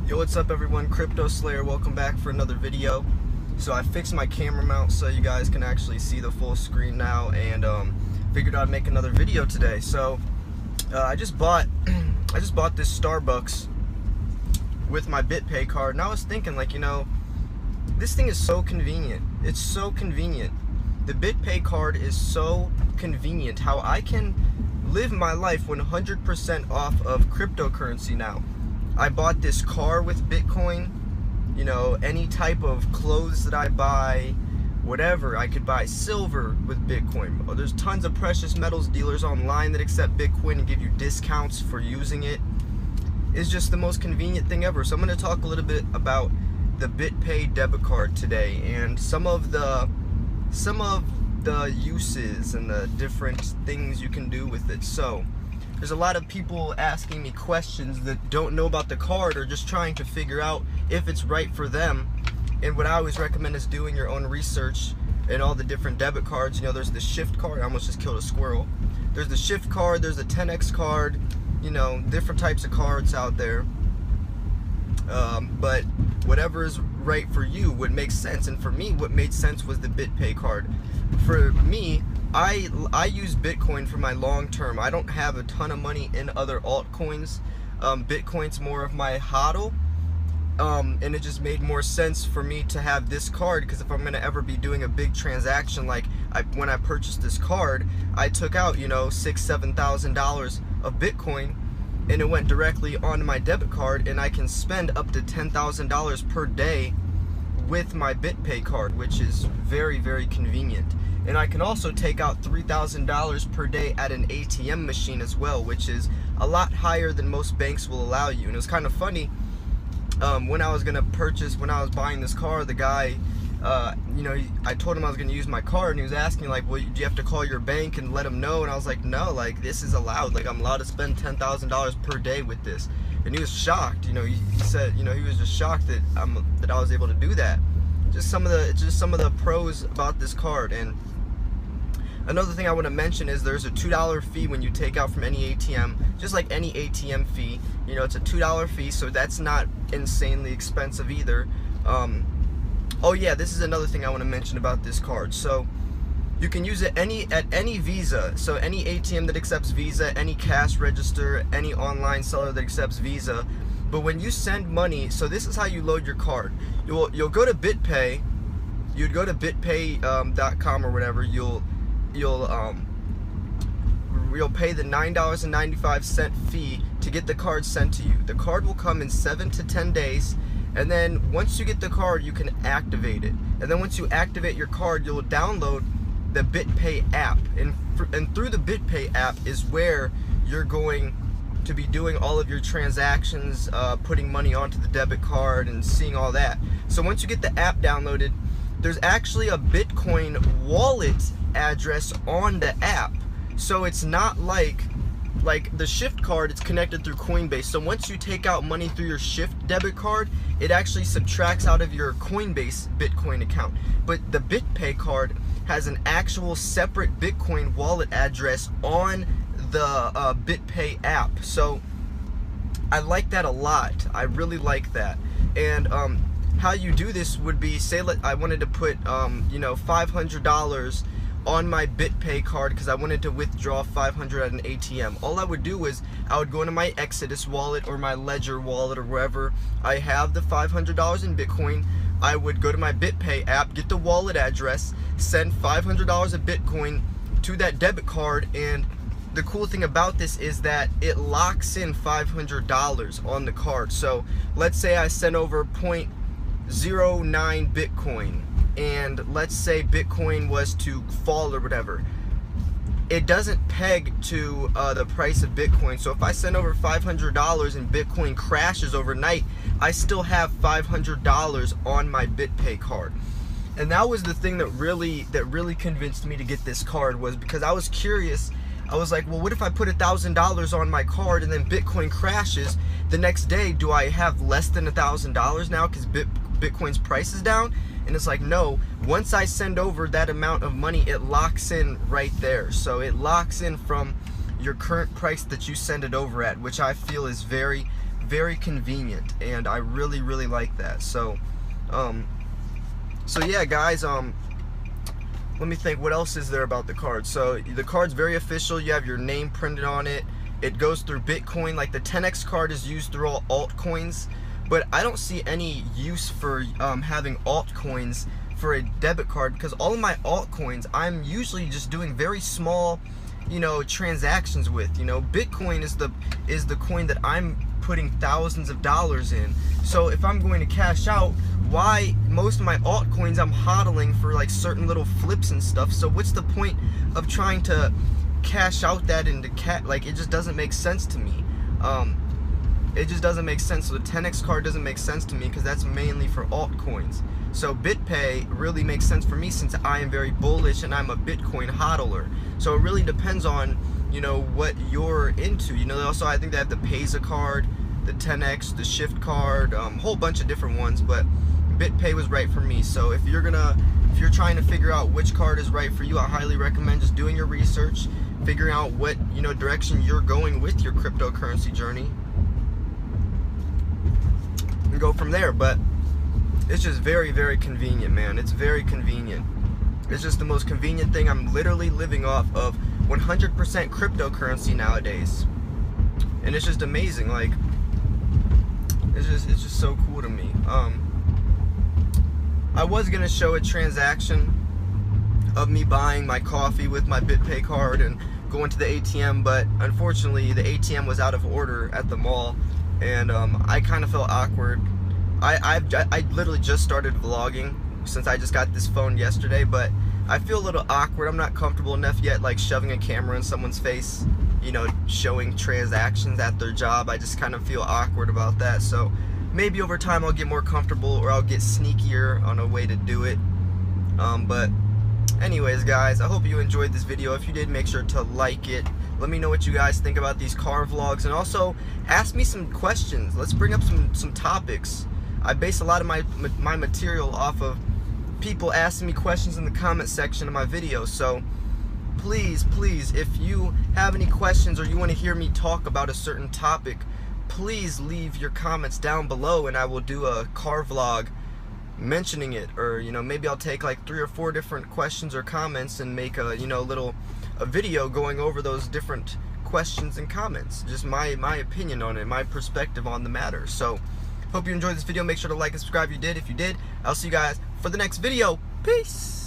Yo, what's up everyone? Crypto Slayer, welcome back for another video. So I fixed my camera mount so you guys can actually see the full screen now, and figured I'd make another video today. So I just bought this Starbucks with my Bitpay card, and I was thinking, like, this thing is so convenient. It's so convenient. The Bitpay card is so convenient, how I can live my life 100% off of cryptocurrency now. I bought this car with Bitcoin. Any type of clothes that I buy, whatever, I could buy silver with Bitcoin. There's tons of precious metals dealers online that accept Bitcoin and give you discounts for using it. It's just the most convenient thing ever. So I'm going to talk a little bit about the Bitpay debit card today and some of the uses and the different things you can do with it. So there's a lot of people asking me questions that don't know about the card or just trying to figure out if it's right for them. And what I always recommend is doing your own research and all the different debit cards. There's the Shift card. I almost just killed a squirrel. There's the Shift card, there's the 10x card, different types of cards out there. But whatever is right for you, what makes sense. And for me, what made sense was the Bitpay card. For me, I use Bitcoin for my long term. I don't have a ton of money in other altcoins. Bitcoin's more of my hodl. And it just made more sense for me to have this card, because if I'm going to ever be doing a big transaction, like when I purchased this card, I took out, $6,000-7,000 of Bitcoin, and it went directly onto my debit card, and I can spend up to $10,000 per day with my Bitpay card, which is very, very convenient. And I can also take out $3,000 per day at an ATM machine as well, which is a lot higher than most banks will allow you. And it was kind of funny, when I was buying this car, the guy, I told him I was going to use my card, and he was asking, like, well, do you have to call your bank and let them know? And I was like, no, like, this is allowed. Like, I'm allowed to spend $10,000 per day with this. And he was shocked. He said, he was just shocked that I was able to do that. Just some of the pros about this card. And another thing I want to mention is there's a $2 fee when you take out from any ATM, just like any ATM fee. It's a $2 fee, so that's not insanely expensive either. Oh yeah, this is another thing I want to mention about this card. So you can use it at any Visa, so any ATM that accepts Visa, any cash register, any online seller that accepts Visa. But when you send money, so this is how you load your card. You'll go to Bitpay. You'd go to bitpay.com or whatever. You'll pay the $9.95 fee to get the card sent to you. The card will come in 7 to 10 days, and then once you get the card, you can activate it. And then once you activate your card, you'll download the Bitpay app, and through the Bitpay app is where you're going to be doing all of your transactions, putting money onto the debit card and seeing all that. So once you get the app downloaded, there's actually a Bitcoin wallet address on the app. So it's not like the Shift card, it's connected through Coinbase. So once you take out money through your Shift debit card, it actually subtracts out of your Coinbase Bitcoin account. But the Bitpay card has an actual separate Bitcoin wallet address on the Bitpay app. So I like that a lot. I really like that. And how you do this would be, say I wanted to put $500 on my Bitpay card because I wanted to withdraw $500 at an ATM. All I would do is I would go into my Exodus wallet or my Ledger wallet or wherever I have the $500 in Bitcoin. I would go to my Bitpay app, get the wallet address, send $500 of Bitcoin to that debit card, and the cool thing about this is that it locks in $500 on the card. So let's say I send over 0.09 Bitcoin, and let's say Bitcoin was to fall or whatever. It doesn't peg to the price of Bitcoin. So if I send over $500 and Bitcoin crashes overnight, I still have $500 on my Bitpay card. And that was the thing that really convinced me to get this card, was because I was curious. I was like, well, what if I put $1,000 on my card and then Bitcoin crashes the next day? Do I have less than $1,000 now because Bitcoin's price is down? And it's like, no, once I send over that amount of money, it locks in right there. So it locks in from your current price that you send it over at, which I feel is very, very convenient, and I really like that. So yeah, guys, let me think, what else is there about the card? So the card's very official. You have your name printed on it. It goes through Bitcoin. Like the 10x card is used through all altcoins, but I don't see any use for having altcoins for a debit card, because all of my altcoins I'm usually just doing very small, you know, transactions with. You know, Bitcoin is the coin that I'm putting thousands of dollars in. So if I'm going to cash out, why most of my altcoins I'm hodling for like certain little flips and stuff? So what's the point of trying to cash out that into like, it just doesn't make sense to me. It just doesn't make sense. So the 10x card doesn't make sense to me, because that's mainly for altcoins. So Bitpay really makes sense for me, since I am very bullish and I'm a Bitcoin hodler. So it really depends on, you know, what you're into. You know, also I think they have the Payza card, the 10x, the Shift card, whole bunch of different ones, but Bitpay was right for me. So if you're trying to figure out which card is right for you, I highly recommend just doing your research, figuring out what, you know, direction you're going with your cryptocurrency journey, and go from there. But it's just very convenient, man. It's very convenient. It's just the most convenient thing. I'm literally living off of 100% cryptocurrency nowadays, and it's just amazing. Like, it's just so cool to me. I was gonna show a transaction of me buying my coffee with my Bitpay card and going to the ATM, but unfortunately the ATM was out of order at the mall, and I kind of felt awkward. I literally just started vlogging since I just got this phone yesterday, but I feel a little awkward. I'm not comfortable enough yet, like shoving a camera in someone's face, you know, showing transactions at their job. I just kind of feel awkward about that. So maybe over time I'll get more comfortable, or I'll get sneakier on a way to do it. But anyways, guys, I hope you enjoyed this video. If you did, make sure to like it. Let me know what you guys think about these car vlogs, and also ask me some questions. Let's bring up some topics. I base a lot of my material off of people asking me questions in the comment section of my videos. So please, if you have any questions, or you want to hear me talk about a certain topic, please leave your comments down below, and I will do a car vlog mentioning it. Or, you know, maybe I'll take like 3 or 4 different questions or comments and make a, you know, a video going over those different questions and comments. Just my opinion on it, my perspective on the matter. So hope you enjoyed this video. Make sure to like and subscribe if you did. If you did, I'll see you guys for the next video. Peace.